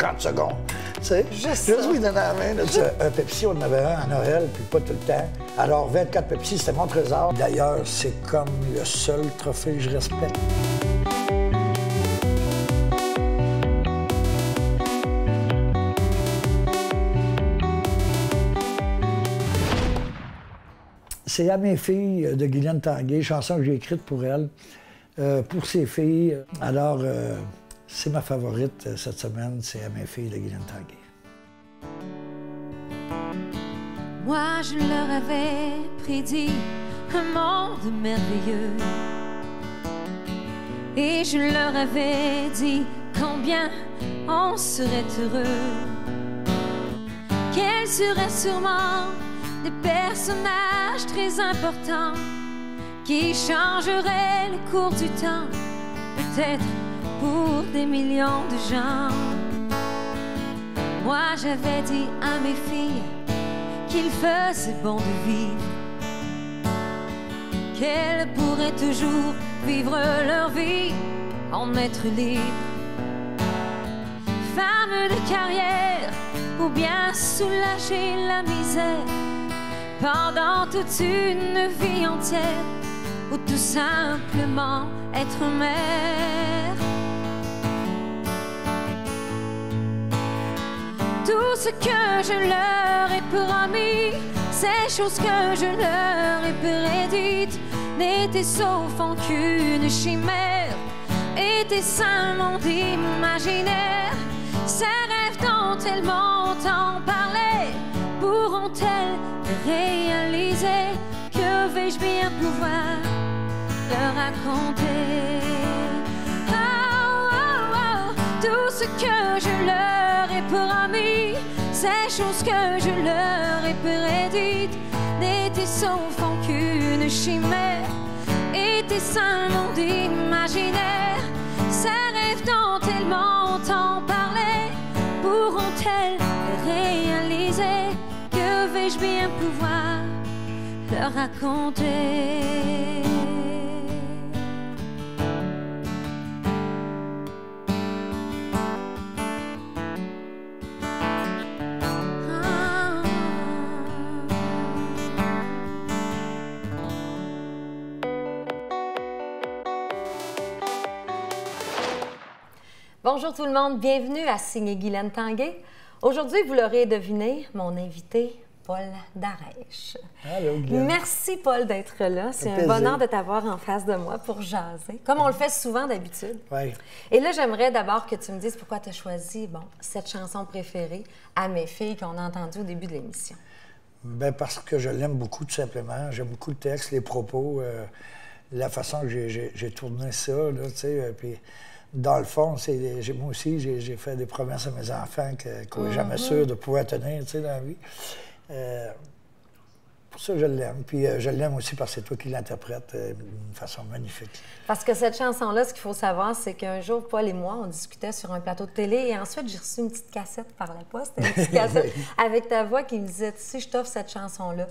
30 secondes. Tu sais, Juste lui donner la main. Là, un Pepsi, on en avait un à Noël, puis pas tout le temps. Alors, 24 Pepsi, c'était mon trésor. D'ailleurs, c'est comme le seul trophée que je respecte. C'est à mes filles de Guylaine Tanguay, chanson que j'ai écrite pour elle, pour ses filles. Alors, c'est ma favorite cette semaine, c'est à mes filles de Guylaine Tanguay. Moi, je leur avais prédit un monde merveilleux. Et je leur avais dit combien on serait heureux. Qu'elles seraient sûrement des personnages très importants qui changeraient le cours du temps, peut-être pour des millions de gens. Moi, j'avais dit à mes filles qu'il faisait bon de vivre, qu'elles pourraient toujours vivre leur vie en être libres. Femmes de carrière ou bien soulager la misère pendant toute une vie entière, ou tout simplement être mère. Tout ce que je leur ai promis, ces choses que je leur ai prédites, n'étaient sauf en qu'une chimère, étaient seulement imaginaires. Ces rêves dont elles m'ont tant parlé, pourront-elles réaliser? Que vais-je bien pouvoir leur raconter? Oh, oh, oh, tout ce que je leur ai promis, ces choses que je leur ai prédites, n'étaient sauf en qu'une chimère, étaient seulement d'imaginaire. Ces rêves dont elles m'ont tant parlé, pourront-elles réaliser? Que vais-je bien pouvoir leur raconter? Bonjour tout le monde, bienvenue à Signer Guylaine Tanguay. Aujourd'hui, vous l'aurez deviné, mon invité, Paul Darèche. Allô, Guylaine. Merci, Paul, d'être là. C'est un bonheur de t'avoir en face de moi pour jaser, comme on le fait souvent d'habitude. Oui. Et là, j'aimerais d'abord que tu me dises pourquoi tu as choisi cette chanson préférée à mes filles qu'on a entendue au début de l'émission. Bien, parce que je l'aime beaucoup, tout simplement. J'aime beaucoup le texte, les propos, la façon que j'ai tourné ça, là, tu sais, puis... Dans le fond, moi aussi, j'ai fait des promesses à mes enfants qu'on n'est jamais sûr de pouvoir tenir, tu sais, dans la vie. Pour ça, je l'aime. Puis je l'aime aussi parce que c'est toi qui l'interprètes d'une façon magnifique. Parce que cette chanson-là, ce qu'il faut savoir, c'est qu'un jour, Paul et moi, on discutait sur un plateau de télé et ensuite, j'ai reçu une petite cassette par la poste, une petite cassette avec ta voix qui me disait « Si je t'offre cette chanson-là ».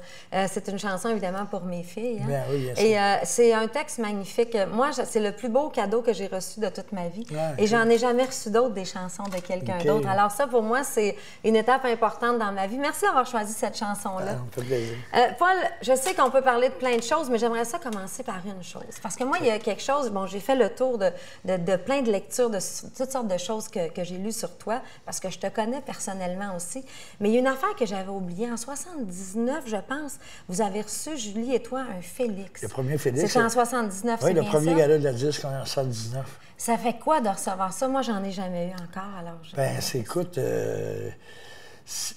C'est une chanson, évidemment, pour mes filles. Hein? Bien, oui, bien sûr. Et c'est un texte magnifique. Moi, c'est le plus beau cadeau que j'ai reçu de toute ma vie. Ah, et j'en ai jamais reçu d'autres, des chansons de quelqu'un d'autre. Alors ça, pour moi, c'est une étape importante dans ma vie. Merci d'avoir choisi cette chanson-là. Ça me fait plaisir. Paul, je sais qu'on peut parler de plein de choses, mais j'aimerais ça commencer par une chose. Parce que moi, il y a quelque chose... Bon, j'ai fait le tour de plein de lectures, de toutes sortes de choses que j'ai lues sur toi, parce que je te connais personnellement aussi. Mais il y a une affaire que j'avais oubliée. En 79, je pense, vous avez reçu, Julie et toi, un Félix. Le premier Félix. C'était en 79, oui, c'est bien ça? Oui, le premier gala de la disque en 79. Ça fait quoi de recevoir ça? Moi, j'en ai jamais eu encore, alors... Bien, écoute...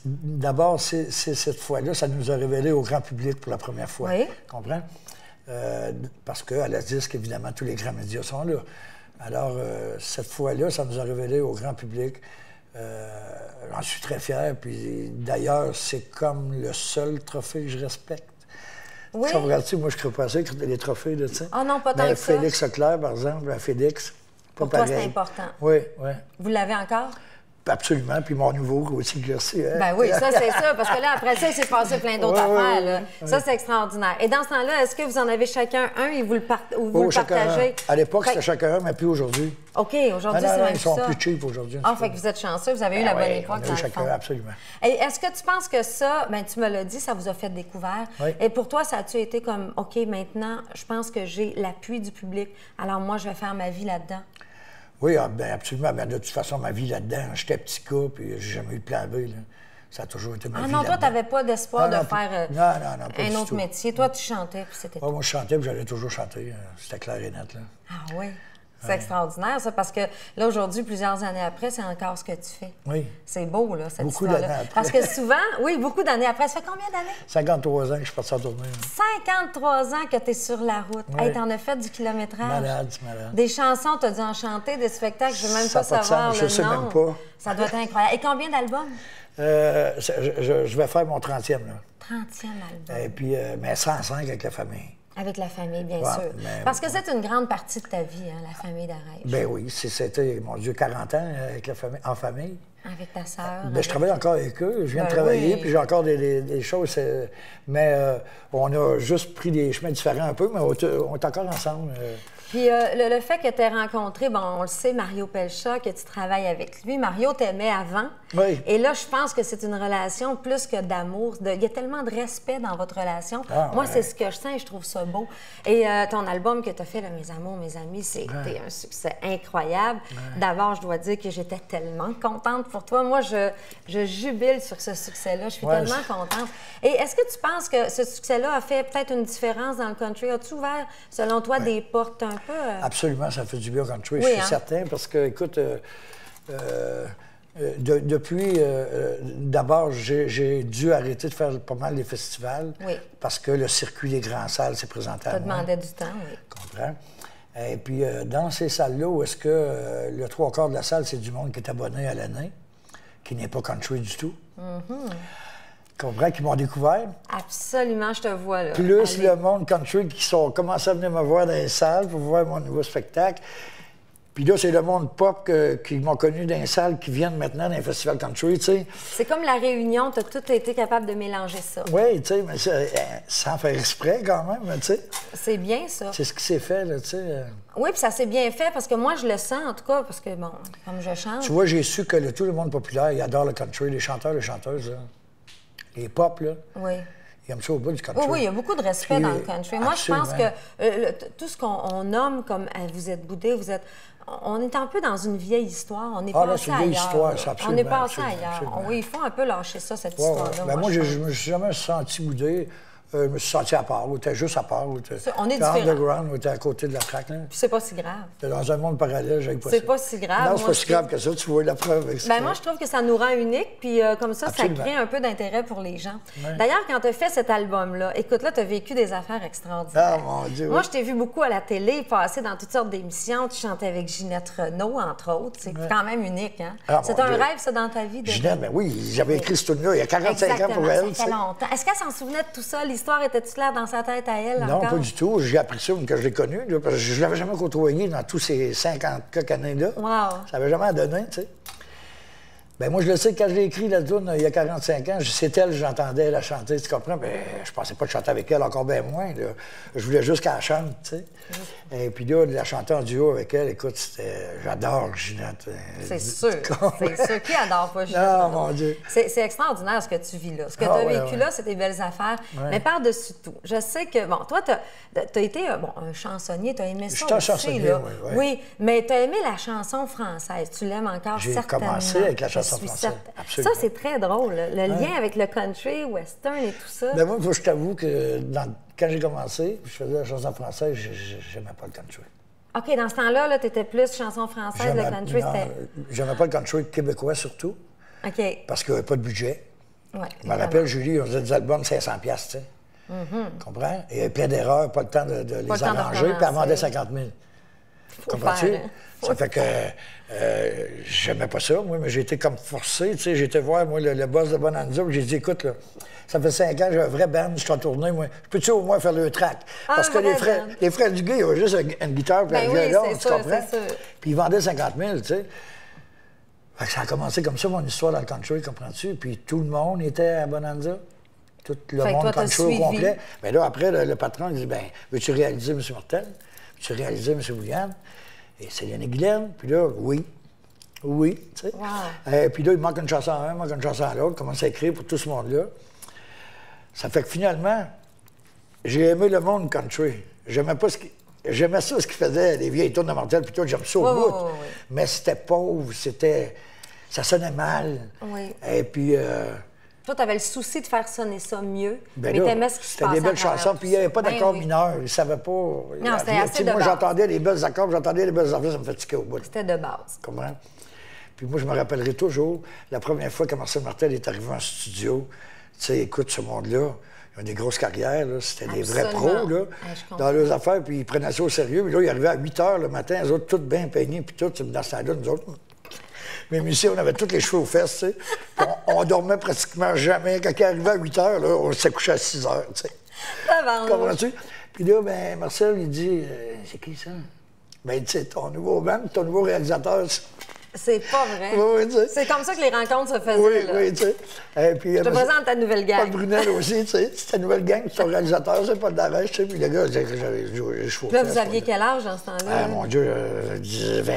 D'abord, c'est cette fois-là, ça nous a révélé au grand public pour la première fois. Oui. Comprends? Parce qu'à la disque, évidemment, tous les grands médias sont là. Alors, cette fois-là, ça nous a révélé au grand public. J'en suis très fier. Puis d'ailleurs, c'est comme le seul trophée que je respecte. Oui. Tu regardes-tu, moi, je ne crée pas ça, les trophées, tu sais. Ah non, pas tant que ça. Félix Leclerc, par exemple, à Félix. Pour toi, c'est important. Oui, oui. Vous l'avez encore? absolument. Puis mon nouveau aussi que j'ai reçu. Hein? Ben oui, ça, c'est ça. Parce que là, après ça, il s'est passé plein d'autres affaires. Là. Ça, c'est extraordinaire. Et dans ce temps-là, est-ce que vous en avez chacun un et vous le, vous le partagez? À l'époque, c'était chacun un, mais plus aujourd'hui. OK, aujourd'hui, c'est même ils sont ça. plus cheap aujourd'hui. Ah, fait que vous êtes chanceux, vous avez eu la bonne époque. On a eu chacun, absolument. Et est-ce que tu penses que ça, bien, tu me l'as dit, ça vous a fait découvert. Oui. Et pour toi, ça a-tu été comme, OK, maintenant, je pense que j'ai l'appui du public, alors moi, je vais faire ma vie là-dedans? Oui, ben, absolument. Ben, de toute façon, ma vie là-dedans, j'étais petit gars, puis j'ai jamais eu de plan B. Là. Ça a toujours été ma vie. Ah non, toi, tu n'avais pas d'espoir de faire un autre métier. Toi, tu chantais, puis c'était tout. Moi, je chantais, puis j'allais toujours chanter. C'était clair et net. Là. Ah oui? C'est extraordinaire, ça, parce que là, aujourd'hui, plusieurs années après, c'est encore ce que tu fais. Oui. C'est beau, là, cette beaucoup histoire-là. d'années après. Parce que souvent, oui, beaucoup d'années après. Ça fait combien d'années? 53 ans que je suis parti en tournée. 53 ans que tu es sur la route. Oui. Hey, t'en as fait du kilométrage. Malade, c'est malade. Des chansons, t'as dû en chanter, des spectacles, je ne veux même pas savoir le nom. Je sais même pas. Ça doit être incroyable. Et combien d'albums? Je vais faire mon 30e, là. 30e album. Et puis, mais 105 avec la famille. Avec la famille, bien sûr. Parce que c'est une grande partie de ta vie, hein, la famille d'Arèche. Ben oui, c'était, mon Dieu, 40 ans avec la famille, en famille. Avec ta sœur. Ben, je travaille encore avec eux. Je viens de travailler, puis j'ai encore des choses. Mais on a juste pris des chemins différents un peu, mais on est encore ensemble. Puis le fait que tu aies rencontré, bon, on le sait, Mario Pelcha, que tu travailles avec lui. Mario t'aimait avant. Oui. Et là, je pense que c'est une relation plus que d'amour. Il y a tellement de respect dans votre relation. Moi, c'est ce que je sens et je trouve ça beau. Et ton album que tu as fait, là, Mes amours, mes amis, c'était un succès incroyable. D'abord, je dois dire que j'étais tellement contente pour toi. Moi, je jubile sur ce succès-là. Je suis tellement contente. Et est-ce que tu penses que ce succès-là a fait peut-être une différence dans le country? As-tu ouvert, selon toi, des portes un peu? Absolument, ça fait du bien au country, je suis certain, parce que, écoute, depuis, d'abord, j'ai dû arrêter de faire pas mal les festivals, parce que le circuit des grandes salles s'est présenté à moi. Ça demandait du temps, oui. Comprends? Et puis, dans ces salles-là, où est-ce que le 3/4 de la salle, c'est du monde qui est abonné à l'année, qui n'est pas country du tout. Comprends, qui m'ont découvert. Absolument, je te vois, là. Plus le monde country qui sont commencé à venir me voir dans les salles pour voir mon nouveau spectacle. Puis là, c'est le monde pop qui m'ont connu dans les salles qui viennent maintenant dans les festivals country, tu sais. C'est comme la réunion, tu as tout été capable de mélanger ça. Oui, tu sais, mais sans faire exprès quand même, tu sais. C'est bien, ça. C'est ce qui s'est fait, là, tu sais. Oui, puis ça s'est bien fait parce que moi, je le sens, en tout cas, parce que, bon, comme je chante... Tu vois, j'ai su que tout le monde populaire, il adore le country, les chanteurs, les chanteuses, là. Les pop, là. Oui. Ils aiment ça au bout du country. Oui, il y a beaucoup de respect dans le country. Moi, je pense que tout ce qu'on nomme comme vous êtes boudé, vous êtes... On est un peu dans une vieille histoire. On est passé là, c'est une vieille histoire, c'est absolument. On est passé ailleurs. Oui, il faut un peu lâcher ça, cette histoire-là. Ben moi, je me suis jamais senti boudé. Je me suis senti à part, ou t'es juste à part, ou t'es on est différents. underground, ou t'es à côté de la traque. Puis c'est pas si grave. T'es dans un monde parallèle, j'aime pas ça. C'est pas si grave. Non, c'est pas si grave que ça, tu vois la preuve avec ça. Ben moi, je trouve que ça nous rend uniques, puis comme ça, ça crée un peu d'intérêt pour les gens. Ouais. D'ailleurs, quand tu as fait cet album-là, écoute, là, tu as vécu des affaires extraordinaires. Ah, mon Dieu. Moi, je t'ai vu beaucoup à la télé, passer dans toutes sortes d'émissions. Tu chantais avec Ginette Renault, entre autres. C'est quand même unique, hein? C'est un rêve, ça, dans ta vie? Ginette, ben oui, j'avais écrit ce tune-là il y a 45 ans pour elle. Ça fait longtemps. Est-ce qu'elle s'en souvenait de tout ça? L'histoire était-tu claire dans sa tête à elle? Non, encore? pas du tout. J'ai appris ça quand je l'ai connue, là, parce que je ne l'avais jamais côtoyée dans tous ces 50 quelques années-là. Wow. Ça n'avait jamais donné, tu sais. Ben moi, je le sais, quand je l'ai écrit, la tune, il y a 45 ans, c'est elle, j'entendais la chanter, tu comprends? Ben, je pensais pas de chanter avec elle, encore bien moins. Là. Je voulais juste qu'elle chante, tu sais. Et puis là, de la chanter en duo avec elle, écoute, j'adore Ginette. C'est sûr, c'est sûr. Qui adore pas Ginette? Non, mon Dieu. C'est extraordinaire ce que tu vis là. Ce que tu as vécu là, c'est des belles affaires. Ouais. Mais par-dessus tout, je sais que, bon, toi, tu as été un chansonnier, tu as aimé ça. Je suis un chansonnier, là. Oui. Oui, mais tu as aimé la chanson française. Tu l'aimes encore certainement. J'ai commencé avec la chanson française. Ça, c'est très drôle, le lien avec le country, western et tout ça. Ben moi, je t'avoue que quand j'ai commencé, je faisais la chanson française, j'aimais pas le country. OK, dans ce temps-là, tu étais plus chanson française, le country, c'était... J'aimais pas le country québécois, surtout. OK. Parce qu'il n'y avait pas de budget. Ouais, je me rappelle, Julie, on faisait des albums 500$, tu sais. Tu comprends? Il y avait plein d'erreurs, pas le temps de les arranger, puis elle vendait 50 000. Comprends-tu? Ça fait que j'aimais pas ça, moi, mais j'ai été comme forcé, tu sais. J'ai été voir, moi, le boss de Bonanza, puis j'ai dit, écoute, là, ça fait 5 ans, j'ai un vrai band, je suis en tournée, moi. Je peux-tu au moins faire le track? Parce que les frères du gars, ils avaient juste une guitare puis un violon, tu comprends? Puis ils vendaient 50 000, tu sais. Fait que ça a commencé comme ça, mon histoire dans le country, comprends-tu? Puis tout le monde était à Bonanza. Tout le Fait que monde toi, t'as country au suivi. complet. Mais là, après, le patron, il dit, ben, veux-tu réaliser M. Martel? Veux-tu réaliser M. William? Et c'est Yannick Glenn. Puis là, oui. Oui, tu sais. Wow. Puis là, il manque une chanson à un, il manque une chanson à l'autre. Commence à écrire pour tout ce monde-là. Ça fait que finalement, j'ai aimé le monde country. J'aimais pas J'aimais ça, ce qu'il faisait, les vieilles tournes de Martel, puis tout, j'aime ça au bout. Oui. Mais c'était pauvre, ça sonnait mal. Oui. Et puis... Toi, tu avais le souci de faire sonner ça mieux, ben mais là, t'aimais ce qui se c'était passait des belles à travers chansons, tout puis il n'y avait ça. pas Ben d'accords oui. mineurs. Ils ne savaient pas... Non, c'était assez de moi, base. j'entendais les belles accords, j'entendais les belles affaires, ça me fatiguait au bout. C'était de base. Tu comprends? Puis moi, je me rappellerai toujours, la première fois que Marcel Martel est arrivé en studio, tu sais, écoute, ce monde-là, ils ont des grosses carrières, là, c'était des vrais Absolument. pros, là, Je comprends. dans leurs affaires, puis ils prenaient ça au sérieux. Puis là, ils arrivaient à 8 h le matin, les autres, toutes bien peignés, puis tout, dans ce temps-là, nous autres, mes musiciens, on avait tous les cheveux aux fesses, tu sais. Puis on dormait pratiquement jamais. Quand il arrivait à 8 h, là, on s'est couché à 6 h, tu sais. Comprends-tu? Puis là, ben, Marcel, il dit, c'est qui ça? Ben, tu sais, ton nouveau band, ton nouveau réalisateur. C'est pas vrai. Oui, tu sais. C'est comme ça que les rencontres se faisaient. Oui, là. oui, tu sais. Et puis, Je te présente ta nouvelle gang. Paul Brunel aussi, tu sais. C'est ta nouvelle gang, ton réalisateur, c'est pas de l'arrêt, tu sais. Puis le gars, j'avais les cheveux aux Là, fesses, vous aviez là. quel âge dans ce temps-là? Ah, mon Dieu, 20.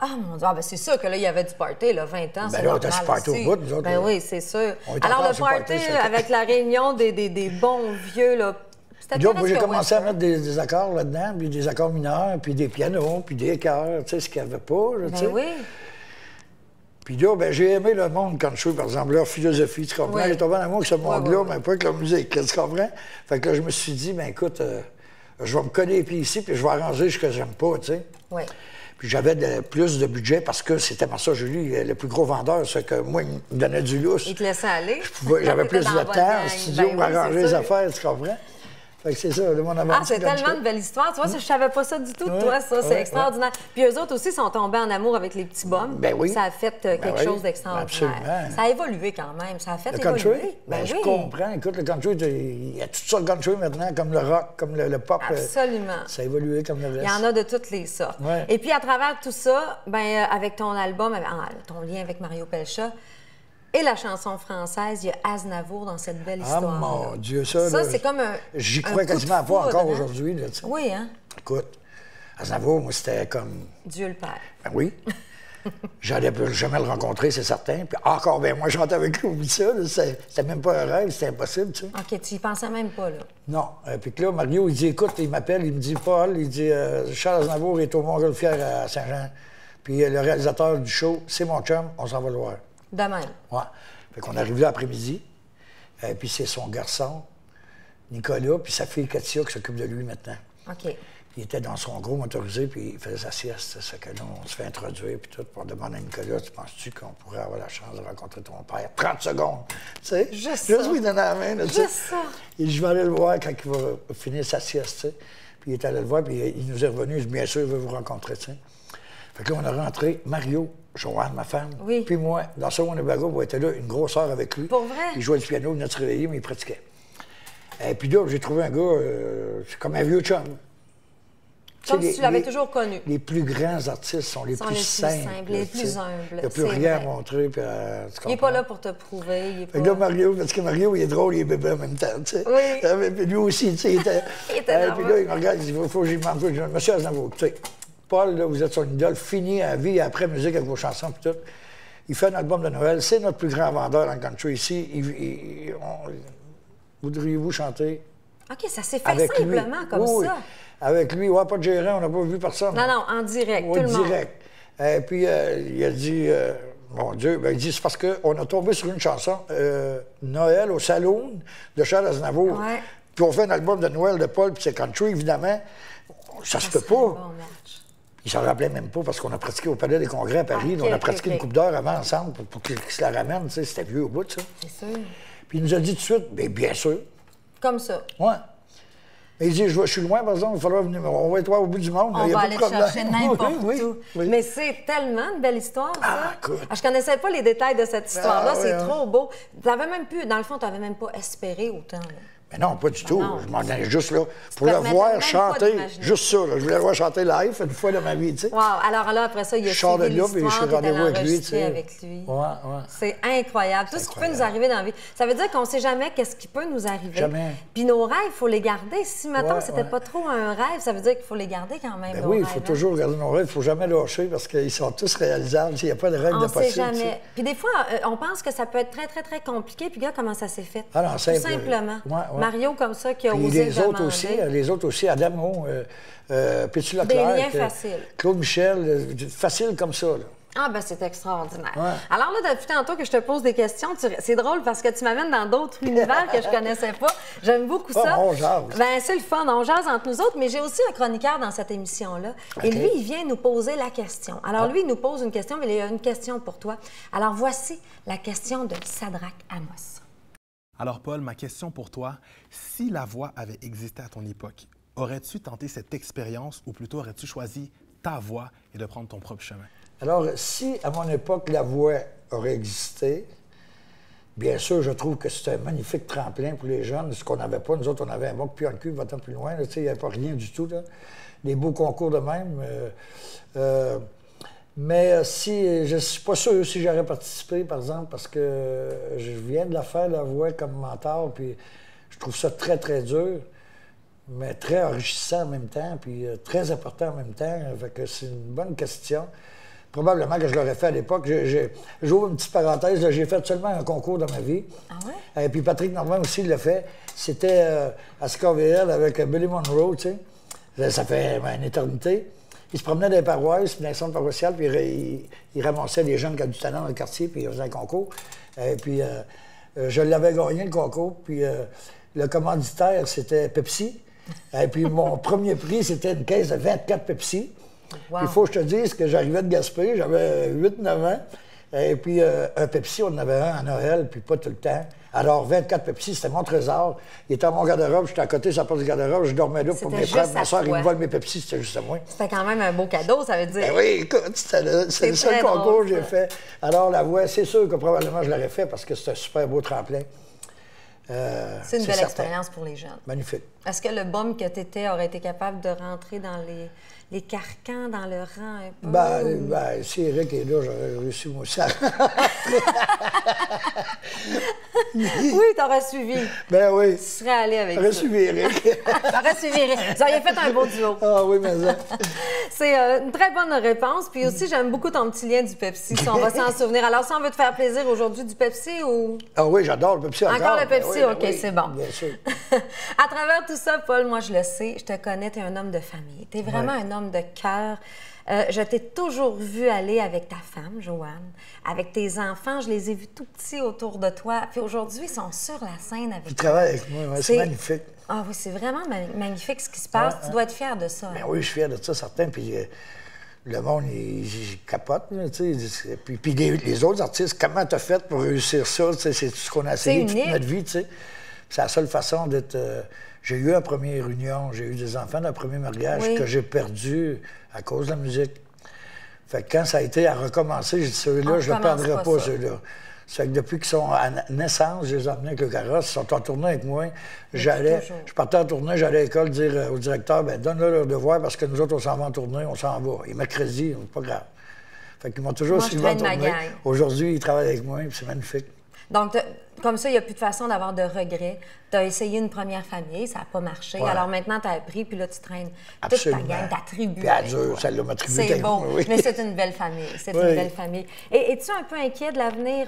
Ah, mon Dieu, ben c'est sûr que là, il y avait du party, là, 20 ans, c'est là, on normal était sur party au aussi. bout, nous autres, Ben là. oui, c'est sûr. On était Alors, encore le sur le party, party, c'est avec la réunion des bons vieux, là, c'était Puis là, bien moi, j'ai resté commencé à Western. mettre des accords là-dedans, puis des accords mineurs, puis des pianos, puis des chœurs, tu sais, ce qu'il n'y avait pas, là, tu sais. Ben oui. Puis là, ben, j'ai aimé le monde country, par exemple, leur philosophie, tu comprends? Oui. J'ai tombé en amour avec ce monde-là, oui. mais pas avec la musique, tu comprends? Fait que là, je me suis dit, ben écoute, je vais me coller les pieds ici, puis je vais arranger ce que j'aime pas, tu sais. Oui. Puis j'avais plus de budget parce que c'était Marcel Julie, le plus gros vendeur, c'est que moi, il me donnait du lousse. Il te laissait aller. J'avais plus T'étais de dans la bonne temps gang. en studio Ben pour oui, arranger c'est les sûr. affaires, tu comprends? Fait que c'est ça, le monde Ah, c'est tellement de belles histoires. Tu vois, ça, je savais pas ça du tout de toi, ça. C'est extraordinaire. Puis eux autres aussi sont tombés en amour avec les petits bums. Ben oui. Ça a fait quelque oui, chose d'extraordinaire. absolument. Ça a évolué quand même. Ça a fait Le évoluer. country? Ben, je oui. comprends. Écoute, le country, il y a toutes sortes de country maintenant, comme le rock, comme le pop. Absolument. Ça a évolué comme le reste. Il y en a de toutes les sortes. Ouais. Et puis, à travers tout ça, ben, avec ton album, ton lien avec Mario Pelcha et la chanson française, il y a Aznavour dans cette belle Ah, histoire. mon Dieu, ça, Ça, là, c'est comme j'y un crois coup de quasiment pas foudre, encore hein? aujourd'hui, là, tu sais. Oui, hein? Écoute, Aznavour, moi, c'était comme... Dieu le Père. Ben oui. J'allais jamais le rencontrer, c'est certain. Puis encore, ben moi, je chantais avec lui, oublie ça. Là, c'était même pas un rêve, c'était impossible, tu sais. OK, tu y pensais même pas, là. Non. Puis que là, Mario, il dit, écoute, il m'appelle, il me dit, Paul, il dit, Charles Aznavour est au Montgolfière à Saint-Jean. Puis le réalisateur du show, c'est mon chum, on s'en va le voir. De même. Ouais. Fait qu'on arrive là l'après-midi. Puis c'est son garçon, Nicolas, puis sa fille Katia qui s'occupe de lui maintenant. OK. Il était dans son gros motorisé, puis il faisait sa sieste. Ça que là, on se fait introduire, puis tout. Puis on demande à Nicolas, tu penses-tu qu'on pourrait avoir la chance de rencontrer ton père? 30 secondes, tu sais? Juste ça. Juste lui donner la main, là, tu sais. Juste ça. Et je vais aller le voir quand il va finir sa sieste, tu sais. Puis il est allé le voir, puis il nous est revenu, il dit, bien sûr, il veut vous rencontrer, tu sais. Fait que là, on a rentré Mario, Joanne, ma femme, Oui. puis moi, dans son Winnebago, on était là, une grosse heure avec lui. Pour vrai? Il jouait du piano, il venait de se réveiller, mais il pratiquait. Et puis là, j'ai trouvé un gars, c'est comme un vieux chum. Comme Tu sais, si tu l'avais toujours connu. Les plus grands artistes sont les plus simples. les là, tu plus sais. humbles, Il n'y a plus c'est rien vrai. à montrer. Puis, tu Il n'est comprends? pas là pour te prouver. Il est Fait que là, pas... Mario, parce que Mario, il est drôle, il est bébé en même temps, tu sais. Oui. Puis lui aussi, tu sais, il était... Il était puis nerveux. là, il me regarde, il dit, il faut que j'y demande. Je dis, Monsieur Aznavour, tu sais, Paul, là, vous êtes son idole, fini à vie, après musique avec vos chansons, puis tout. Il fait un album de Noël, c'est notre plus grand vendeur dans le country ici. Voudriez-vous chanter OK, ça s'est fait avec lui? simplement comme Oui, ça. oui. Avec lui, ouais, pas de gérant, on n'a pas vu personne. Non, non, en direct, Oui, tout le monde. direct. Et puis, il a dit, mon Dieu, ben, il dit, c'est parce qu'on a tombé sur une chanson, Noël au Saloon, de Charles Aznavour. Ouais. Puis on fait un album de Noël de Paul, puis c'est country, évidemment. Ça se peut serait un pas. bon match. Il s'en rappelait même pas, parce qu'on a pratiqué au Palais des Congrès à Paris. Ah, on a ok, pratiqué ok. une coupe d'heure avant ensemble pour qu'il se la ramène. Tu sais, c'était vieux au bout de ça. C'est sûr. Puis il nous a dit tout de suite, bien sûr. Comme ça. Ouais. Mais il dit, je suis loin, par exemple, il va falloir venir. On va être voir au bout du monde. On il y a va pas aller de le problème. chercher n'importe Oui, où. oui. Mais c'est tellement une belle histoire, ça. Ah, écoute. Je connaissais pas les détails de cette histoire-là. Ah, c'est oui, hein. trop beau. T'avais même pu, dans le fond, tu n'avais même pas espéré autant. Là. Mais non, pas du tout. non. Je m'en allais juste là pour te le permettais voir même pas chanter. d'imaginer. Juste ça, là. Je voulais le voir chanter live une fois dans ma vie, tu sais. Wow! Alors là, après ça, il a Je sors de suivi là, puis je l'histoire, suis t'es allé rendez-vous avec lui, tu enregistrer sais. avec lui. Ouais. C'est incroyable. Tout ce qui peut nous arriver dans la vie. Ça veut dire qu'on ne sait jamais qu'est-ce qui peut nous arriver. Jamais. Puis nos rêves, il faut les garder. Si, mettons, Ouais, c'était ouais. pas trop un rêve, ça veut dire qu'il faut les garder quand même, Ben nos oui, il rêves, faut hein. toujours regarder nos rêves. Il ne faut jamais lâcher parce qu'ils sont tous réalisables. Il n'y a pas de rêve On ne d'impossible. sait tu sais. jamais. Puis des fois, on pense que ça peut être très, très, très compliqué. Puis regarde comment ça s'est fait. Ah non, Tout simple. simplement. Ouais. Mario, comme ça, qui a Puis osé les autres demander. aussi, Adamo, Pétu Des Leclerc, liens faciles. Claude Michel, facile comme ça. Là. Ah, ben c'est extraordinaire. Ouais. Alors là, depuis tantôt que je te pose des questions, c'est drôle parce que tu m'amènes dans d'autres univers que je connaissais pas. J'aime beaucoup ça. On jase. Ben, c'est le fun, on jase entre nous autres, mais j'ai aussi un chroniqueur dans cette émission-là. Et OK. lui, il vient nous poser la question. Alors lui, il nous pose une question, mais il y a une question pour toi. Alors voici la question de Sadrach Amos. Alors, Paul, ma question pour toi, si la voix avait existé à ton époque, aurais-tu tenté cette expérience ou plutôt aurais-tu choisi ta voie et de prendre ton propre chemin? Alors, si à mon époque, la voix aurait existé, bien sûr, je trouve que c'est un magnifique tremplin pour les jeunes, ce qu'on n'avait pas. Nous autres, on avait un bac PNQ, 20 ans plus loin. là, tu sais, il n'y avait pas rien du tout. Là. Des beaux concours de même. Mais si, je ne suis pas sûr si j'aurais participé, par exemple, parce que je viens de la faire, la voix, comme mentor, puis je trouve ça très, très dur, mais très enrichissant en même temps, puis très important en même temps. Fait que c'est une bonne question. Probablement que je l'aurais fait à l'époque. J'ouvre une petite parenthèse, là, j'ai fait seulement un concours dans ma vie. Ah ouais? Et puis Patrick Normand aussi l'a fait. C'était à SKVL avec Billy Monroe, tu sais. Ça fait une éternité. Il se promenait dans les paroisses, puis dans les centres paroissiales, puis il ramassait les jeunes qui avaient du talent dans le quartier, puis il faisait un concours. Et puis je l'avais gagné, le concours, puis le commanditaire, c'était Pepsi. Et puis mon premier prix, c'était une caisse de 24 Pepsi. Wow. Puis il faut que je te dise que j'arrivais de Gaspé, j'avais 8-9 ans. Et puis un Pepsi, on en avait un à Noël, puis pas tout le temps. Alors 24 Pepsi, c'était mon trésor. Il était à mon garde-robe, j'étais à côté sur la porte du garde-robe, je dormais là pour C'était mes frères, juste ma à soeur, ils toi. me volent mes Pepsi, c'était juste à moi. C'était quand même un beau cadeau, ça veut dire. Ben oui, écoute, c'est le seul très concours drôle, que j'ai ça. fait. Alors la voix, c'est sûr que probablement je l'aurais fait parce que c'est un super beau tremplin. C'est une belle certain. expérience pour les jeunes. Magnifique. Est-ce que le bum que tu étais aurait été capable de rentrer dans les carcans, dans le rang un peu? Ben, si Eric est là, j'aurais réussi moi aussi à Oui, t'aurais suivi. Ben oui. Tu serais allé avec J'aurais ça. suivi Eric. T'aurais suivi. Vous auriez fait un beau duo. Ah oui, mais ça. C'est une très bonne réponse. Puis aussi, j'aime beaucoup ton petit lien du Pepsi, si on va s'en souvenir. Alors, si on veut te faire plaisir aujourd'hui du Pepsi ou... Ah oui, j'adore le Pepsi encore. Encore le Pepsi, Ben oui, OK, ben oui, c'est bon. Bien sûr. À travers tout ça, Paul, moi, je le sais, je te connais, tu es un homme de famille. Tu es vraiment un homme de cœur. Je t'ai toujours vu aller avec ta femme, Joanne, avec tes enfants. Je les ai vus tout petits autour de toi. Puis aujourd'hui, ils sont sur la scène avec Il toi. travaille avec moi, ouais, c'est magnifique. Ah oui, c'est vraiment magnifique ce qui se passe. Tu dois être fier de ça. Ben hein? oui, je suis fier de ça, certain. Puis le monde, il capote, là, tu sais. Puis les autres artistes, comment t'as fait pour réussir ça? Tu sais, c'est tout ce qu'on a essayé toute unique. notre vie, tu sais. C'est la seule façon d'être... j'ai eu une première union, j'ai eu des enfants d'un premier mariage Oui. que j'ai perdu à cause de la musique. Fait que quand ça a été à recommencer, j'ai dit, ceux-là, On je ne recommence perdrai pas pas, ça. ceux-là. Ça fait que depuis qu'ils sont à naissance, je les ai emmenés avec le carrosse, ils sont en tournée avec moi. Je partais en tournée, j'allais à l'école dire au directeur, ben donne-leur leur devoir parce que nous autres, on s'en va en tournée, on s'en va. Et mercredi, c'est pas grave. Fait qu'ils m'ont toujours Moi, je suivi en traîne ma tournée. gang. Aujourd'hui, ils travaillent avec moi, puis c'est magnifique. Donc, comme ça, il n'y a plus de façon d'avoir de regrets. Tu as essayé une première famille, ça n'a pas marché. Ouais. Alors maintenant, tu as appris, puis là, tu traînes Absolument. toute ta gang, ta tribu. Puis elle avec dure, toi. celle-là, ma tribu C'est avec beau, moi, oui. mais c'est une belle famille. C'est Oui. une belle famille. Et es-tu un peu inquiet de l'avenir?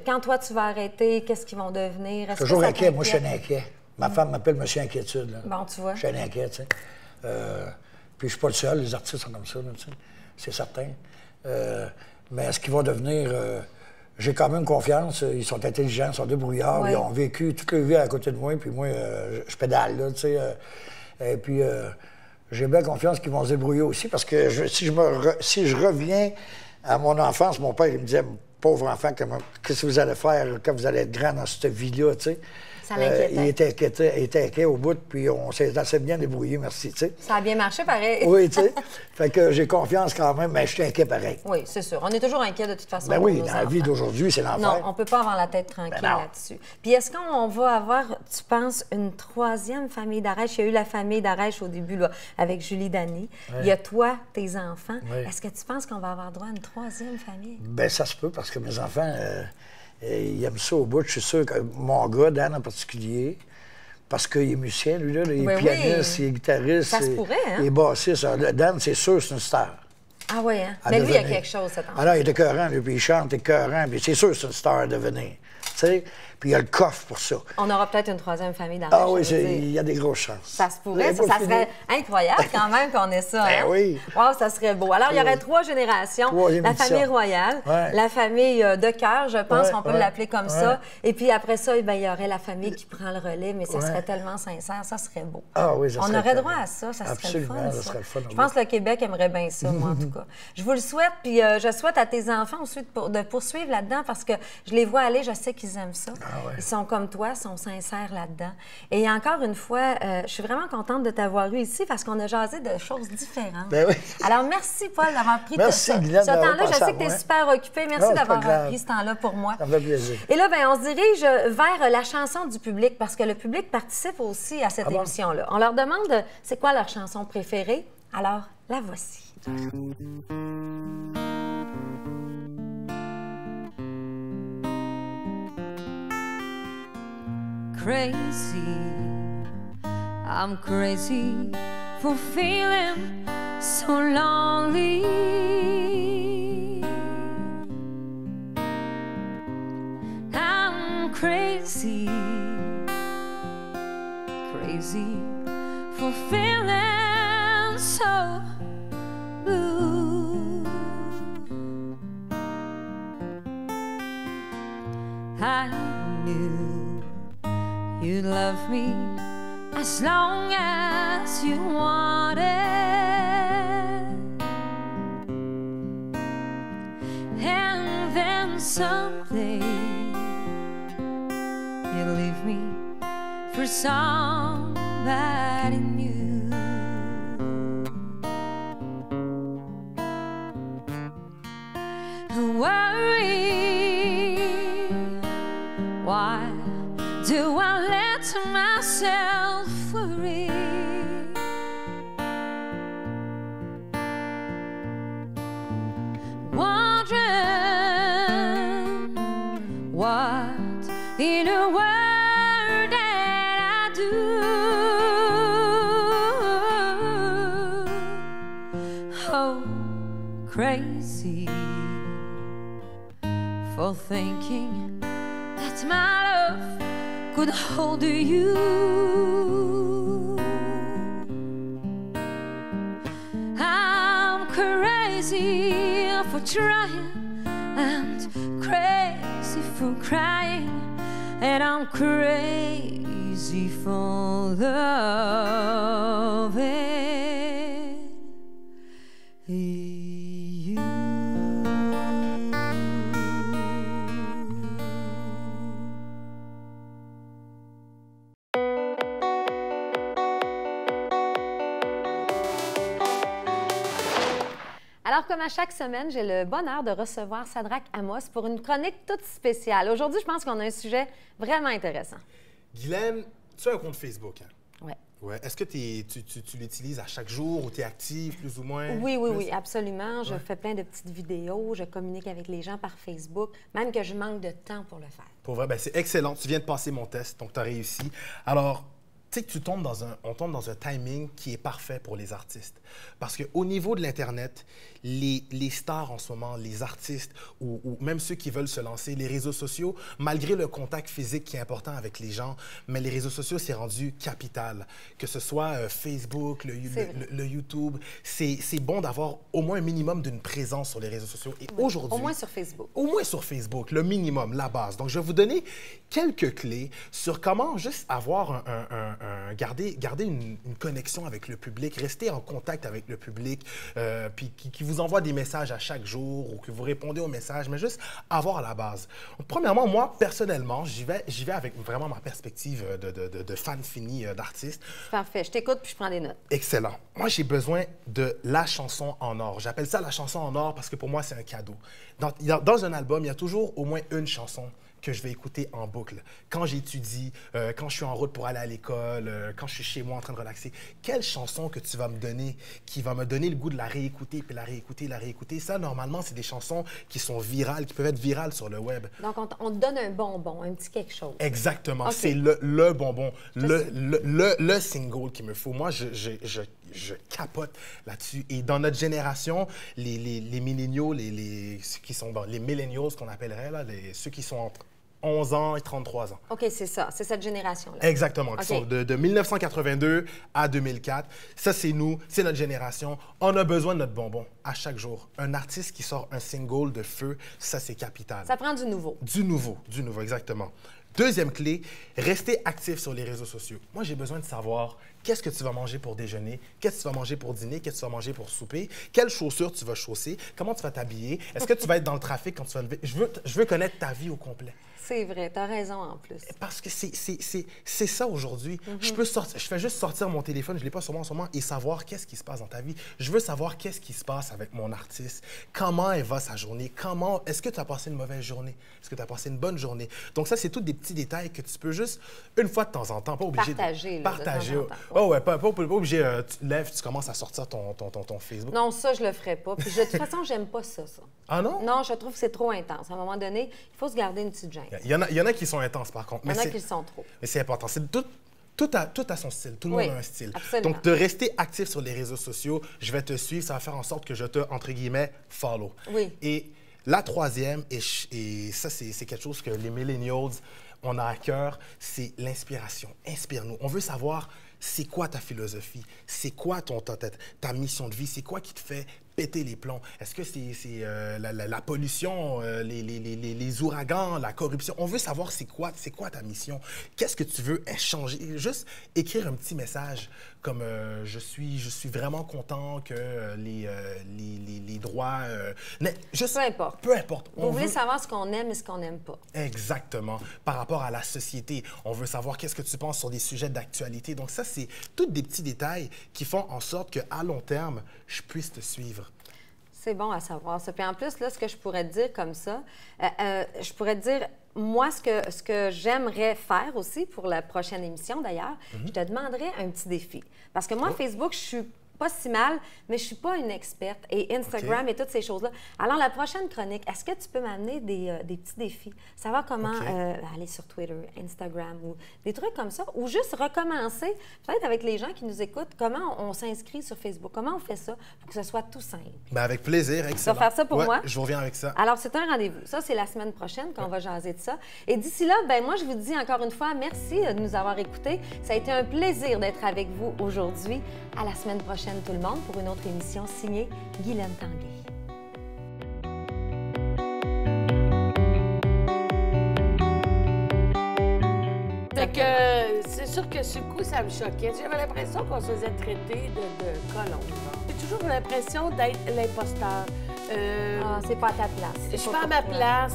Quand toi, tu vas arrêter, qu'est-ce qu'ils vont devenir? Est-ce que Toujours ça inquiet, moi je suis un t'inquiète? inquiet. Ma femme m'appelle Monsieur Inquiétude. Là. Bon, tu vois. Je suis un inquiet, tu sais. Puis je suis pas le seul, les artistes sont comme ça, là, tu sais. C'est certain. Mais est-ce qu'ils vont devenir... j'ai quand même confiance, ils sont intelligents, ils sont débrouillards, Oui. ils ont vécu toute leur vie à côté de moi, puis moi, je pédale, là, tu sais. Et puis, j'ai bien confiance qu'ils vont se débrouiller aussi, parce que si je reviens à mon enfance, mon père, il me disait, pauvre enfant, qu'est-ce que vous allez faire quand vous allez être grand dans cette vie-là, tu sais? Ça l'inquiétait. Il était inquiet au bout, puis on s'est assez bien débrouillé, merci, tu sais. Ça a bien marché, pareil. Oui, tu sais. Fait que j'ai confiance quand même, mais je suis inquiet pareil. Oui, c'est sûr. On est toujours inquiet de toute façon. Ben oui, pour dans nos la vie enfants. d'aujourd'hui, c'est l'enfer. Non, on ne peut pas avoir la tête tranquille Ben non. là-dessus. Puis est-ce qu'on va avoir, tu penses, une troisième famille d'Arèche? Il y a eu la famille d'Arèche au début, là, avec Julie Dany. Il y a toi, tes enfants. Oui. Est-ce que tu penses qu'on va avoir droit à une troisième famille? Ben ça se peut, parce que mes enfants, ils aiment ça au bout. Je suis sûr que mon gars, Dan en particulier, parce qu'il est musicien, lui, là, il est Ben pianiste, oui. il est guitariste, Ça se pourrait, hein? il est bassiste. Alors, Dan, c'est sûr, c'est une star. Ah oui, hein? À Mais lui, il y a devenir. quelque chose, cet enfant. Alors, il est écœurant, lui, puis il chante écœurant, puis c'est sûr que c'est une star à devenir. Tu sais? Puis il a le coffre pour ça. On aura peut-être une troisième famille d'Arèche. Ah oui, je veux dire. il y a des grosses chances. Ça se pourrait, Vous avez ça pas serait fini? incroyable quand même qu'on ait ça. Ben hein? oui. Wow, ça serait beau. Alors, il y aurait Oui. 3 générations. Troisième La édition. famille royale, Ouais. la famille de cœur, je pense Ouais, qu'on peut ouais, l'appeler comme ouais. ça. Et puis après ça, eh bien, il y aurait la famille qui prend le relais, mais ça Ouais. serait tellement sincère, ça serait beau. Ah oui, ça On serait aurait très droit bien. à ça, ça serait Absolument, le fun. ça serait le fun, Je oui. pense que le Québec aimerait bien ça, moi, en tout cas. Je vous le souhaite, puis je souhaite à tes enfants ensuite de poursuivre là-dedans parce que je les vois aller, je sais qu'ils aiment ça. Ah ouais. Ils sont comme toi, sont sincères là-dedans. Et encore une fois, je suis vraiment contente de t'avoir eu ici parce qu'on a jasé de choses différentes. Ben oui. Alors, merci, Paul, d'avoir pris Merci, Guylaine, ce d'avoir temps-là. Je pensé sais à que tu es moi. super occupé. Merci Non, c'est pas d'avoir grave. pris ce temps-là pour moi. Ça me fait plaisir. Et là, ben, on se dirige vers la chanson du public parce que le public participe aussi à cette Ah bon? émission-là. On leur demande c'est quoi leur chanson préférée. Alors, la voici. Crazy, I'm crazy for feeling so lonely. I'm crazy, crazy for feeling so blue. I knew you'd love me as long as you wanted, and then someday you leave me for somebody new. Worry, why do I let myself worry? Wondering what in a world that I do. Oh, crazy for thinking that my love could hold you. I'm crazy for trying and crazy for crying, and I'm crazy for loving you. Alors, comme à chaque semaine, j'ai le bonheur de recevoir Sadraque Amos pour une chronique toute spéciale. Aujourd'hui, je pense qu'on a un sujet vraiment intéressant. Guylaine, tu as un compte Facebook, hein? Ouais. Ouais. Est-ce que tu l'utilises à chaque jour ou tu es active plus ou moins? Oui, Plus? absolument. Je fais plein de petites vidéos, je communique avec les gens par Facebook, même que je manque de temps pour le faire. Pour vrai, ben, c'est excellent. Tu viens de passer mon test, donc tu as réussi. Alors, tu sais que on tombe dans un timing qui est parfait pour les artistes. Parce qu'au niveau de l'Internet, les stars en ce moment, les artistes ou même ceux qui veulent se lancer, les réseaux sociaux, malgré le contact physique qui est important avec les gens, mais les réseaux sociaux, c'est rendu capital. Que ce soit Facebook, le YouTube, c'est bon d'avoir au moins un minimum d'une présence sur les réseaux sociaux. Et aujourd'hui... Au moins sur Facebook. Au moins sur Facebook, le minimum, la base. Donc, je vais vous donner quelques clés sur comment juste avoir garder une connexion avec le public, rester en contact avec le public, puis qui vous envoie des messages à chaque jour ou que vous répondez aux messages, mais juste avoir la base. Donc, premièrement, moi, personnellement, j'y vais avec vraiment ma perspective de fan fini d'artiste. Parfait. Je t'écoute puis je prends des notes. Excellent. Moi, j'ai besoin de la chanson en or. J'appelle ça la chanson en or parce que pour moi, c'est un cadeau. Dans un album, il y a toujours au moins une chanson que je vais écouter en boucle. Quand j'étudie, quand je suis en route pour aller à l'école, quand je suis chez moi en train de relaxer, quelle chanson que tu vas me donner qui va me donner le goût de la réécouter, puis la réécouter? Ça, normalement, c'est des chansons qui sont virales, qui peuvent être virales sur le web. Donc, on te donne un bonbon, un petit quelque chose. Exactement. Okay. C'est le bonbon, le single qu'il me faut. Moi, je capote là-dessus. Et dans notre génération, les milléniaux, ceux qui sont les millennials, qu'on appellerait, là, ceux qui sont entre 11 ans et 33 ans. OK, c'est ça. C'est cette génération-là. Exactement. Qui sont de 1982 à 2004. Ça, c'est nous. C'est notre génération. On a besoin de notre bonbon à chaque jour. Un artiste qui sort un single de feu, ça, c'est capital. Ça prend du nouveau. Du nouveau, exactement. Deuxième clé, rester actif sur les réseaux sociaux. Moi, j'ai besoin de savoir qu'est-ce que tu vas manger pour déjeuner, qu'est-ce que tu vas manger pour dîner, qu'est-ce que tu vas manger pour souper, quelles chaussures tu vas chausser, comment tu vas t'habiller, est-ce que tu vas être dans le trafic quand tu vas lever. Je veux connaître ta vie au complet. C'est vrai, t'as raison en plus. Parce que c'est ça aujourd'hui. Je fais juste sortir mon téléphone, je ne l'ai pas sur moi en ce moment, et savoir qu'est-ce qui se passe dans ta vie. Je veux savoir qu'est-ce qui se passe avec mon artiste, comment elle va sa journée, est-ce que tu as passé une mauvaise journée, est-ce que tu as passé une bonne journée. Donc ça, c'est tous des petits détails que tu peux juste, une fois de temps en temps, pas obligé partager. Partager. De temps en temps. Ouais, pas obligé, tu te lèves, tu commences à sortir ton Facebook. Non, ça, je le ferais pas. Puis de toute façon, j'aime pas ça. Ah non? Non, je trouve que c'est trop intense. À un moment donné, il faut se garder une petite gêne. Il y en a qui sont intenses, par contre. Il y en a qui le sont trop. Mais c'est important. Tout a son style. Tout le monde a un style. Absolument. Donc, de rester actif sur les réseaux sociaux, je vais te suivre, ça va faire en sorte que je te, entre guillemets, follow. Oui. Et la troisième, et ça, c'est quelque chose que les millennials, on a à cœur, c'est l'inspiration. Inspire-nous. On veut savoir, c'est quoi ta philosophie? C'est quoi ta mission de vie? C'est quoi qui te fait péter les plombs? Est-ce que c'est la pollution, les ouragans, la corruption? On veut savoir c'est quoi ta mission? Qu'est-ce que tu veux changer? Juste écrire un petit message comme je suis vraiment content que les droits... juste, peu importe. Peu importe. Vous voulez savoir ce qu'on aime et ce qu'on n'aime pas. Exactement. Par rapport à la société, on veut savoir qu'est-ce que tu penses sur des sujets d'actualité. Donc ça, c'est tous des petits détails qui font en sorte qu'à long terme, je puisse te suivre. C'est bon à savoir ça. Puis en plus, là, ce que je pourrais te dire comme ça, je pourrais te dire, moi, ce que j'aimerais faire aussi pour la prochaine émission, d'ailleurs, je te demanderais un petit défi. Parce que moi, Facebook, je suis pas si mal, mais je suis pas une experte. Et Instagram et toutes ces choses-là. Alors, la prochaine chronique, est-ce que tu peux m'amener des petits défis? Savoir comment aller sur Twitter, Instagram ou des trucs comme ça. Ou juste recommencer, peut-être avec les gens qui nous écoutent, comment on s'inscrit sur Facebook. Comment on fait ça pour que ce soit tout simple? Bien, avec plaisir, excellent. Tu vas faire ça pour moi? Je vous reviens avec ça. Alors, c'est un rendez-vous. Ça, c'est la semaine prochaine qu'on va jaser de ça. Et d'ici là, ben moi, je vous dis encore une fois, merci de nous avoir écoutés. Ça a été un plaisir d'être avec vous aujourd'hui. À la semaine prochaine, tout le monde, pour une autre émission signée Guylaine Tanguay. C'est sûr que ce coup, ça me choquait. J'avais l'impression qu'on se faisait traiter de colons. J'ai toujours l'impression d'être l'imposteur. C'est pas à ta place. Je suis pas à ma place.